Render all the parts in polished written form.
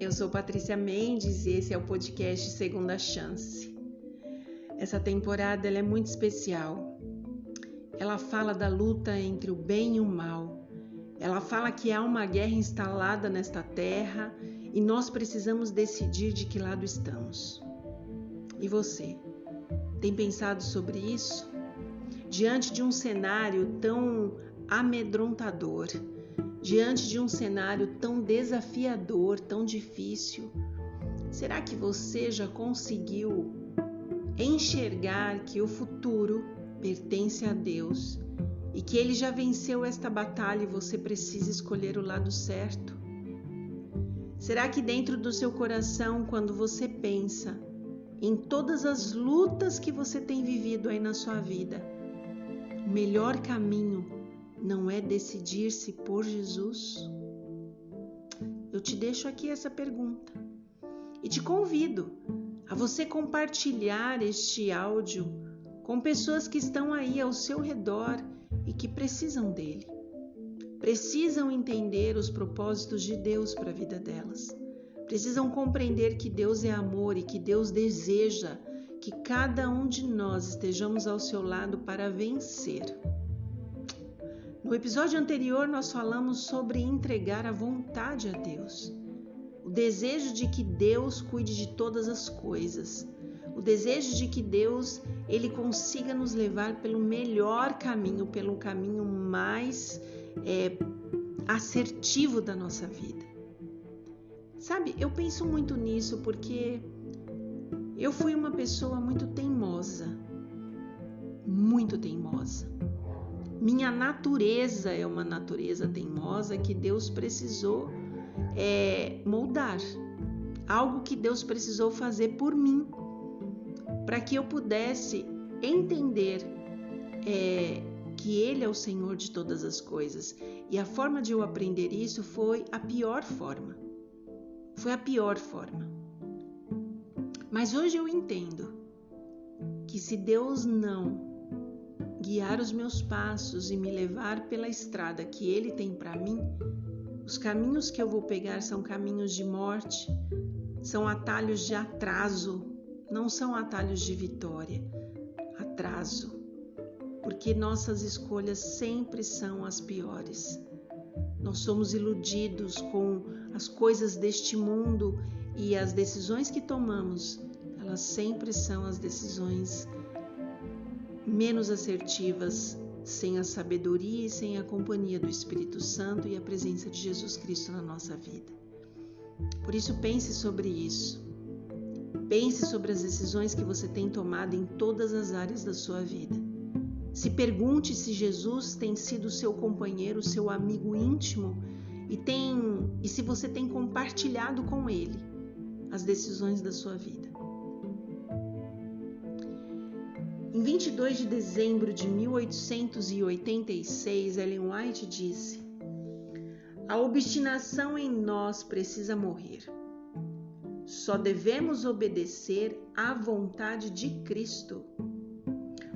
eu sou Patrícia Mendes e esse é o podcast Segunda Chance. Essa temporada ela é muito especial. Ela fala da luta entre o bem e o mal. Ela fala que há uma guerra instalada nesta terra e nós precisamos decidir de que lado estamos. E você, tem pensado sobre isso? Diante de um cenário tão amedrontador, diante de um cenário tão desafiador, tão difícil, será que você já conseguiu enxergar que o futuro pertence a Deus e que Ele já venceu esta batalha e você precisa escolher o lado certo? Será que dentro do seu coração, quando você pensa em todas as lutas que você tem vivido aí na sua vida, o melhor caminho não é decidir-se por Jesus? Eu te deixo aqui essa pergunta e te convido a você compartilhar este áudio com pessoas que estão aí ao seu redor e que precisam dele. Precisam entender os propósitos de Deus para a vida delas. Precisam compreender que Deus é amor e que Deus deseja que cada um de nós estejamos ao seu lado para vencer. No episódio anterior, nós falamos sobre entregar a vontade a Deus. O desejo de que Deus cuide de todas as coisas. O desejo de que Deus ele consiga nos levar pelo melhor caminho, pelo caminho mais assertivo da nossa vida. Sabe, eu penso muito nisso porque eu fui uma pessoa muito teimosa. Muito teimosa. Minha natureza é uma natureza teimosa que Deus precisou moldar. Algo que Deus precisou fazer por mim, para que eu pudesse entender que Ele é o Senhor de todas as coisas. E a forma de eu aprender isso foi a pior forma. Foi a pior forma. Mas hoje eu entendo que se Deus não guiar os meus passos e me levar pela estrada que Ele tem para mim, os caminhos que eu vou pegar são caminhos de morte, são atalhos de atraso, não são atalhos de vitória, atraso, porque nossas escolhas sempre são as piores. Nós somos iludidos com as coisas deste mundo e as decisões que tomamos, elas sempre são as decisões menos assertivas, sem a sabedoria e sem a companhia do Espírito Santo e a presença de Jesus Cristo na nossa vida. Por isso, pense sobre isso. Pense sobre as decisões que você tem tomado em todas as áreas da sua vida. Se pergunte se Jesus tem sido seu companheiro, seu amigo íntimo e se você tem compartilhado com Ele as decisões da sua vida. Em 22 de dezembro de 1886, Ellen White disse: "A obstinação em nós precisa morrer. Só devemos obedecer à vontade de Cristo.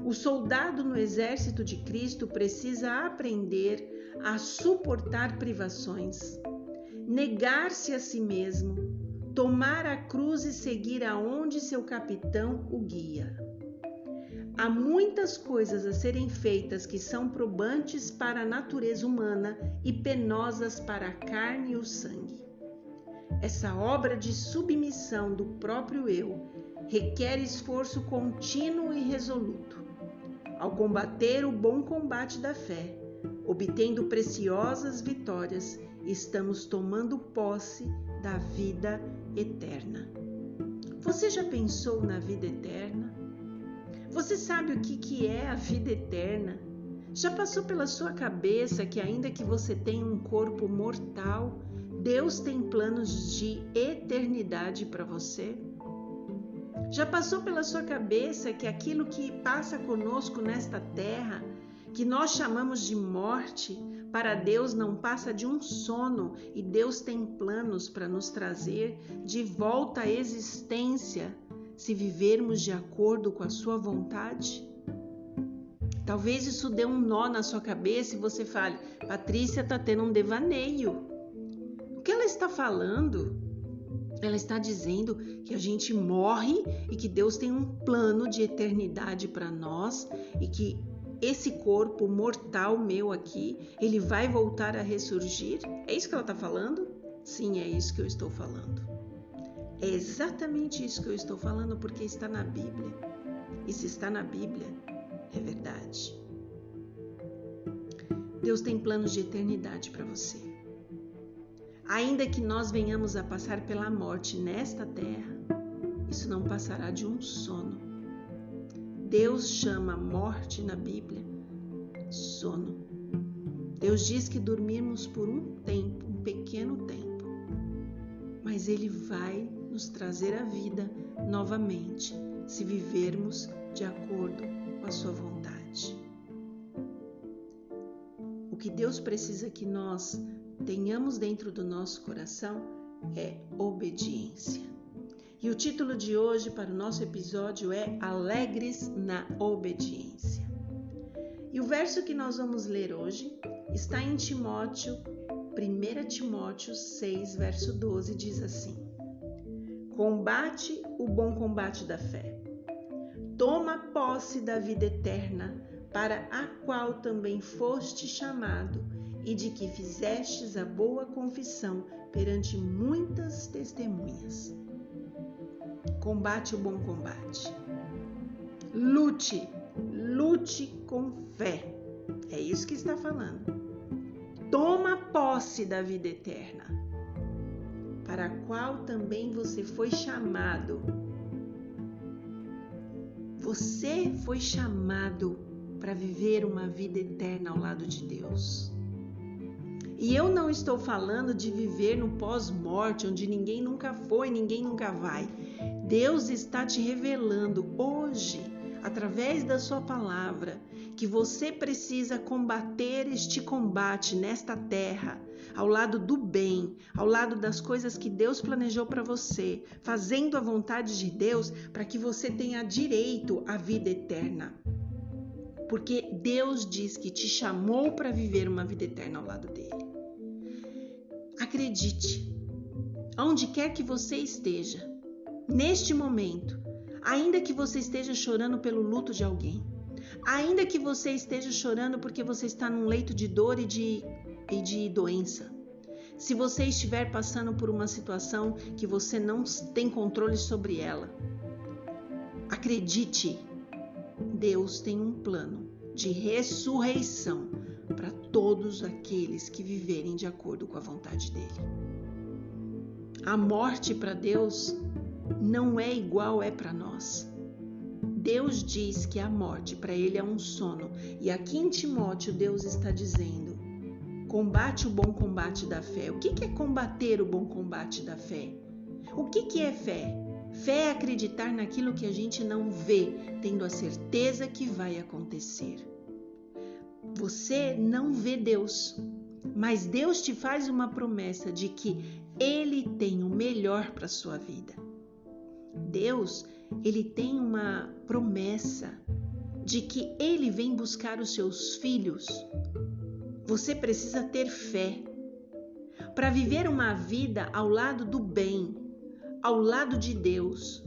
O soldado no exército de Cristo precisa aprender a suportar privações, negar-se a si mesmo, tomar a cruz e seguir aonde seu capitão o guia. Há muitas coisas a serem feitas que são probantes para a natureza humana e penosas para a carne e o sangue. Essa obra de submissão do próprio eu requer esforço contínuo e resoluto. Ao combater o bom combate da fé, obtendo preciosas vitórias, estamos tomando posse da vida eterna." Você já pensou na vida eterna? Você sabe o que é a vida eterna? Já passou pela sua cabeça que ainda que você tenha um corpo mortal, Deus tem planos de eternidade para você? Já passou pela sua cabeça que aquilo que passa conosco nesta terra, que nós chamamos de morte, para Deus não passa de um sono e Deus tem planos para nos trazer de volta à existência se vivermos de acordo com a sua vontade? Talvez isso dê um nó na sua cabeça e você fale: Patrícia está tendo um devaneio. O que ela está falando? Ela está dizendo que a gente morre e que Deus tem um plano de eternidade para nós e que esse corpo mortal meu aqui, ele vai voltar a ressurgir. É isso que ela está falando? Sim, é isso que eu estou falando. É exatamente isso que eu estou falando porque está na Bíblia. E se está na Bíblia, é verdade. Deus tem planos de eternidade para você. Ainda que nós venhamos a passar pela morte nesta terra, isso não passará de um sono. Deus chama a morte na Bíblia sono. Deus diz que dormirmos por um tempo, um pequeno tempo, mas Ele vai nos trazer a vida novamente, se vivermos de acordo com a sua vontade. O que Deus precisa que nós tenhamos dentro do nosso coração é obediência. E o título de hoje para o nosso episódio é Alegres na Obediência. E o verso que nós vamos ler hoje está em Timóteo, 1 Timóteo 6, verso 12, diz assim: Combate o bom combate da fé. Toma posse da vida eterna, para a qual também foste chamado, e de que fizestes a boa confissão perante muitas testemunhas. Combate o bom combate. Lute com fé. É isso que está falando. Toma posse da vida eterna, para a qual também você foi chamado. Você foi chamado para viver uma vida eterna ao lado de Deus. E eu não estou falando de viver no pós-morte, onde ninguém nunca foi, ninguém nunca vai. Deus está te revelando hoje, através da sua palavra, que você precisa combater este combate nesta terra, ao lado do bem, ao lado das coisas que Deus planejou para você, fazendo a vontade de Deus para que você tenha direito à vida eterna. Porque Deus diz que te chamou para viver uma vida eterna ao lado dele. Acredite, onde quer que você esteja, neste momento, ainda que você esteja chorando pelo luto de alguém, ainda que você esteja chorando porque você está num leito de dor e de doença, se você estiver passando por uma situação que você não tem controle sobre ela, acredite, Deus tem um plano de ressurreição para todos aqueles que viverem de acordo com a vontade dele. A morte para Deus não é igual para nós. Deus diz que a morte para ele é um sono. E aqui em Timóteo Deus está dizendo: combate o bom combate da fé. O que é combater o bom combate da fé? O que é fé? Fé é acreditar naquilo que a gente não vê, tendo a certeza que vai acontecer. Você não vê Deus, mas Deus te faz uma promessa de que Ele tem o melhor para a sua vida. Deus, Ele tem uma promessa de que Ele vem buscar os seus filhos. Você precisa ter fé para viver uma vida ao lado do bem, ao lado de Deus.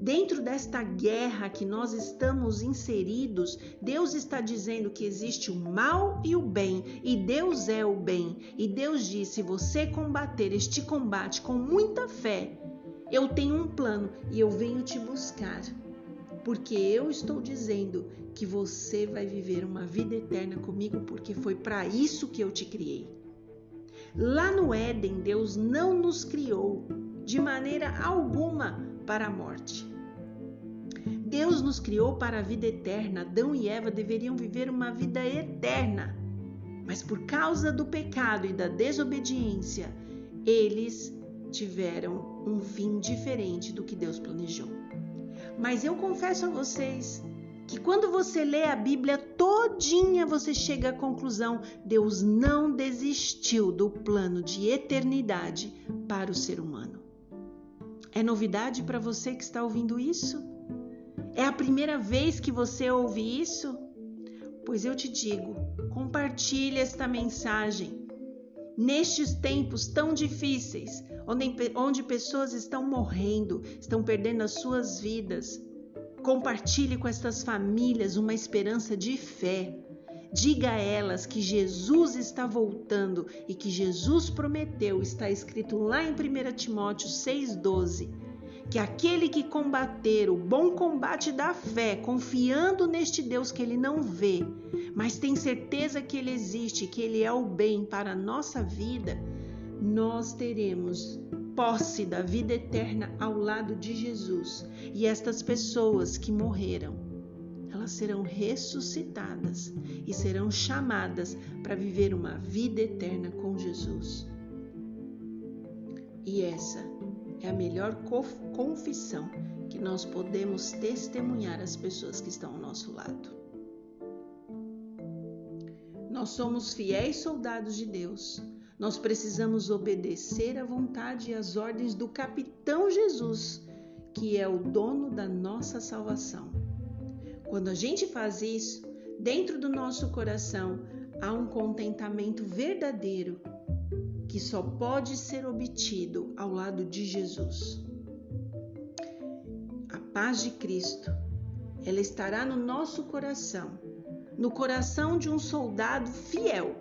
Dentro desta guerra que nós estamos inseridos, Deus está dizendo que existe o mal e o bem, e Deus é o bem. E Deus diz: se você combater este combate com muita fé, eu tenho um plano e eu venho te buscar. Porque eu estou dizendo que você vai viver uma vida eterna comigo, porque foi para isso que eu te criei. Lá no Éden, Deus não nos criou de maneira alguma para a morte. Deus nos criou para a vida eterna. Adão e Eva deveriam viver uma vida eterna. Mas por causa do pecado e da desobediência, eles tiveram um fim diferente do que Deus planejou. Mas eu confesso a vocês que quando você lê a Bíblia todinha, você chega à conclusão: Deus não desistiu do plano de eternidade para o ser humano. É novidade para você que está ouvindo isso? É a primeira vez que você ouve isso? Pois eu te digo, compartilhe esta mensagem. nestes tempos tão difíceis, onde pessoas estão morrendo, estão perdendo as suas vidas. Compartilhe com estas famílias uma esperança de fé. Diga a elas que Jesus está voltando e que Jesus prometeu, está escrito lá em 1 Timóteo 6,12, que aquele que combater o bom combate da fé, confiando neste Deus que ele não vê, mas tem certeza que ele existe, que ele é o bem para a nossa vida, nós teremos posse da vida eterna ao lado de Jesus. E estas pessoas que morreram, elas serão ressuscitadas e serão chamadas para viver uma vida eterna com Jesus. E essa é a melhor confissão que nós podemos testemunhar às pessoas que estão ao nosso lado. Nós somos fiéis soldados de Deus. Nós precisamos obedecer à vontade e às ordens do capitão Jesus, que é o dono da nossa salvação. Quando a gente faz isso, dentro do nosso coração há um contentamento verdadeiro que só pode ser obtido ao lado de Jesus. A paz de Cristo, ela estará no nosso coração, no coração de um soldado fiel.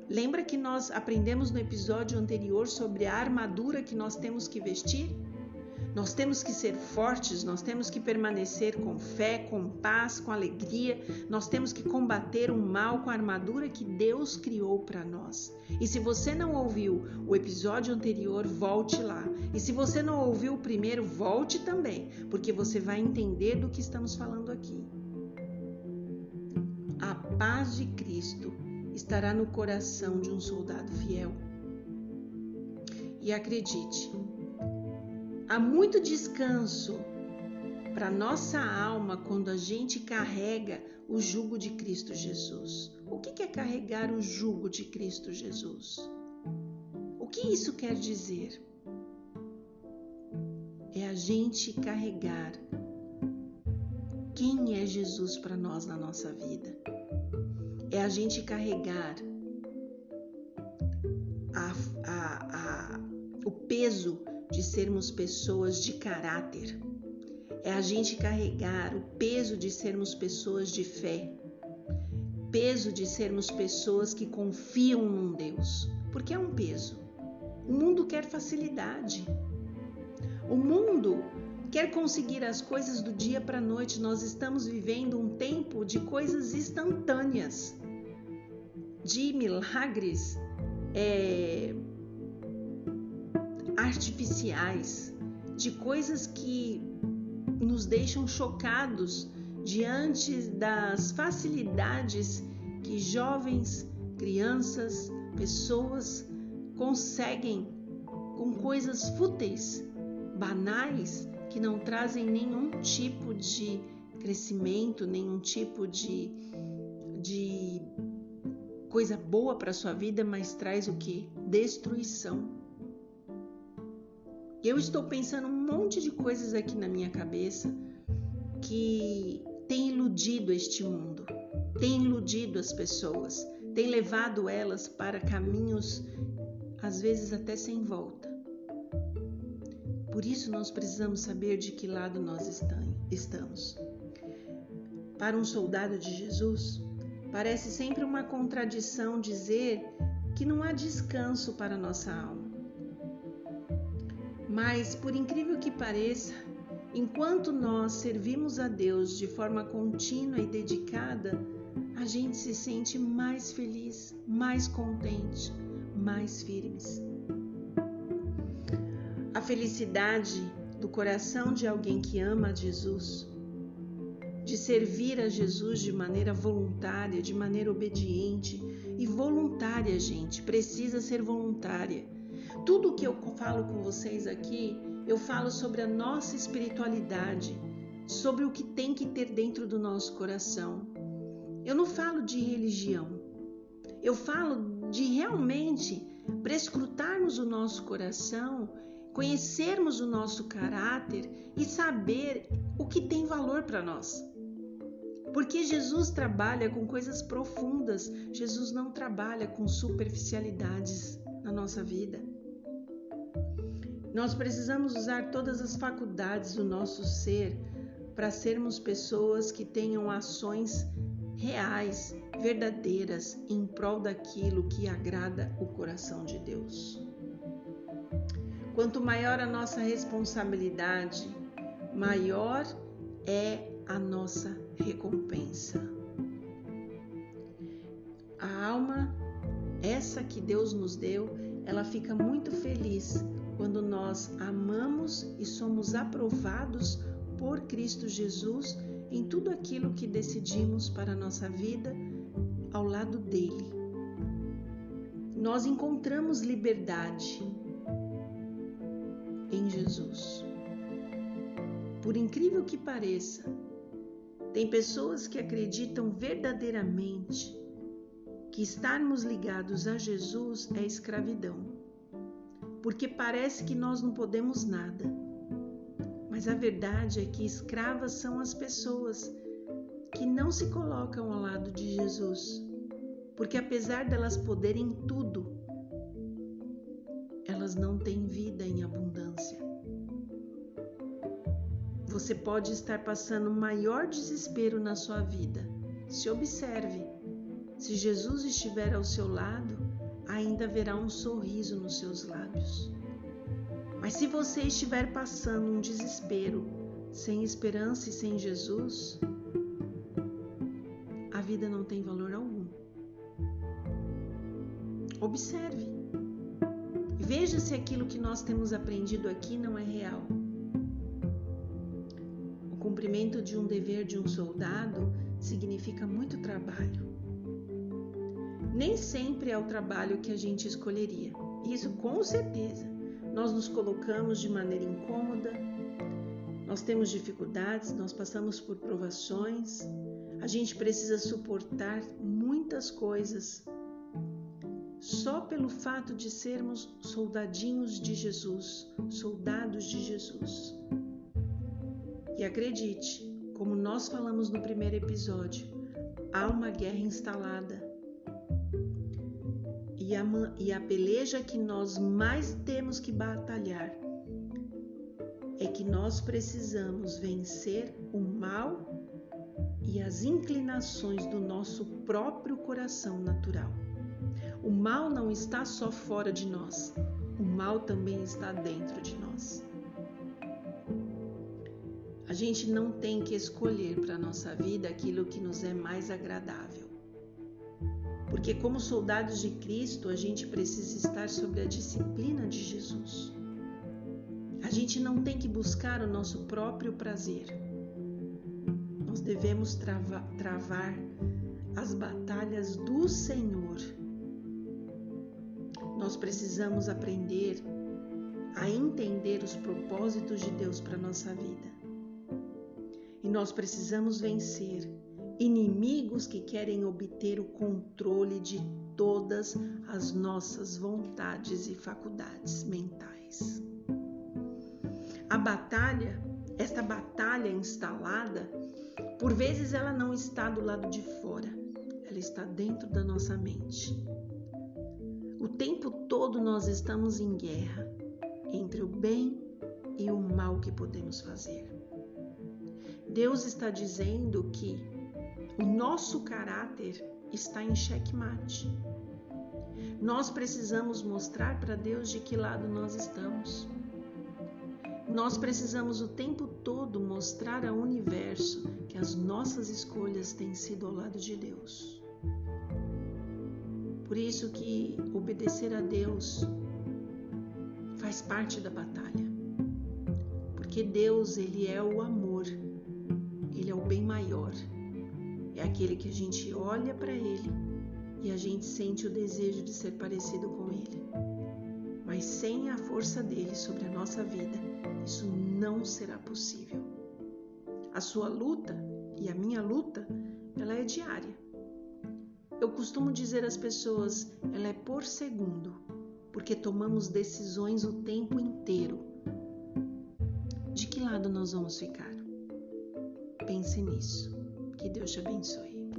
Lembra que nós aprendemos no episódio anterior sobre a armadura que nós temos que vestir? Nós temos que ser fortes, nós temos que permanecer com fé, com paz, com alegria. Nós temos que combater o mal com a armadura que Deus criou para nós. E se você não ouviu o episódio anterior, volte lá. E se você não ouviu o primeiro, volte também, porque você vai entender do que estamos falando aqui. A paz de Cristo estará no coração de um soldado fiel. E acredite, há muito descanso para nossa alma quando a gente carrega o jugo de Cristo Jesus. O que é carregar o jugo de Cristo Jesus? O que isso quer dizer? É a gente carregar quem é Jesus para nós na nossa vida. É a gente carregar o peso de sermos pessoas de caráter. É a gente carregar o peso de sermos pessoas de fé. Peso de sermos pessoas que confiam num Deus. Porque é um peso. O mundo quer facilidade. O mundo quer conseguir as coisas do dia para a noite. Nós estamos vivendo um tempo de coisas instantâneas, de milagres artificiais, de coisas que nos deixam chocados diante das facilidades que jovens, crianças, pessoas conseguem com coisas fúteis, banais, que não trazem nenhum tipo de crescimento, nenhum tipo de coisa boa para a sua vida, mas traz o quê? Destruição. Eu estou pensando um monte de coisas aqui na minha cabeça que tem iludido este mundo, tem iludido as pessoas, tem levado elas para caminhos, às vezes até sem volta. Por isso nós precisamos saber de que lado nós estamos. Para um soldado de Jesus, parece sempre uma contradição dizer que não há descanso para a nossa alma. Mas, por incrível que pareça, enquanto nós servimos a Deus de forma contínua e dedicada, a gente se sente mais feliz, mais contente, mais firmes. A felicidade do coração de alguém que ama a Jesus, de servir a Jesus de maneira voluntária, de maneira obediente e voluntária, gente, precisa ser voluntária. Tudo que eu falo com vocês aqui, eu falo sobre a nossa espiritualidade, sobre o que tem que ter dentro do nosso coração. Eu não falo de religião, eu falo de realmente prescrutarmos o nosso coração, conhecermos o nosso caráter e saber o que tem valor para nós. Porque Jesus trabalha com coisas profundas, Jesus não trabalha com superficialidades. na nossa vida. Nós precisamos usar todas as faculdades do nosso ser para sermos pessoas que tenham ações reais, verdadeiras, em prol daquilo que agrada o coração de Deus. Quanto maior a nossa responsabilidade, maior é a nossa recompensa. A alma, essa que Deus nos deu, ela fica muito feliz quando nós amamos e somos aprovados por Cristo Jesus em tudo aquilo que decidimos para a nossa vida ao lado dele. Nós encontramos liberdade em Jesus. Por incrível que pareça, tem pessoas que acreditam verdadeiramente que estarmos ligados a Jesus é escravidão, porque parece que nós não podemos nada. Mas a verdade é que escravas são as pessoas que não se colocam ao lado de Jesus, porque apesar delas poderem tudo, elas não têm vida em abundância. Você pode estar passando o maior desespero na sua vida. Se observe. Se Jesus estiver ao seu lado, ainda haverá um sorriso nos seus lábios. Mas se você estiver passando um desespero, sem esperança e sem Jesus, a vida não tem valor algum. Observe. Veja se aquilo que nós temos aprendido aqui não é real. O cumprimento de um dever de um soldado significa muito trabalho. Nem sempre é o trabalho que a gente escolheria. Isso com certeza. Nós nos colocamos de maneira incômoda, nós temos dificuldades, nós passamos por provações, a gente precisa suportar muitas coisas só pelo fato de sermos soldadinhos de Jesus, soldados de Jesus. E acredite, como nós falamos no primeiro episódio, há uma guerra instalada. E a peleja que nós mais temos que batalhar é que nós precisamos vencer o mal e as inclinações do nosso próprio coração natural. O mal não está só fora de nós, o mal também está dentro de nós. A gente não tem que escolher para a nossa vida aquilo que nos é mais agradável. Porque como soldados de Cristo, a gente precisa estar sob a disciplina de Jesus. A gente não tem que buscar o nosso próprio prazer. Nós devemos travar as batalhas do Senhor. Nós precisamos aprender a entender os propósitos de Deus para a nossa vida. E nós precisamos vencer inimigos que querem obter o controle de todas as nossas vontades e faculdades mentais. Esta batalha instalada, por vezes ela não está do lado de fora, ela está dentro da nossa mente. O tempo todo nós estamos em guerra entre o bem e o mal que podemos fazer. Deus está dizendo que o nosso caráter está em xeque-mate. Nós precisamos mostrar para Deus de que lado nós estamos. Nós precisamos o tempo todo mostrar ao universo que as nossas escolhas têm sido ao lado de Deus. Por isso que obedecer a Deus faz parte da batalha. Porque Deus, Ele é o amor, Ele é o bem maior. É aquele que a gente olha para Ele e a gente sente o desejo de ser parecido com Ele. Mas sem a força dele sobre a nossa vida, isso não será possível. A sua luta e a minha luta, ela é diária. Eu costumo dizer às pessoas, ela é por segundo, porque tomamos decisões o tempo inteiro. De que lado nós vamos ficar? Pense nisso. Que Deus te abençoe.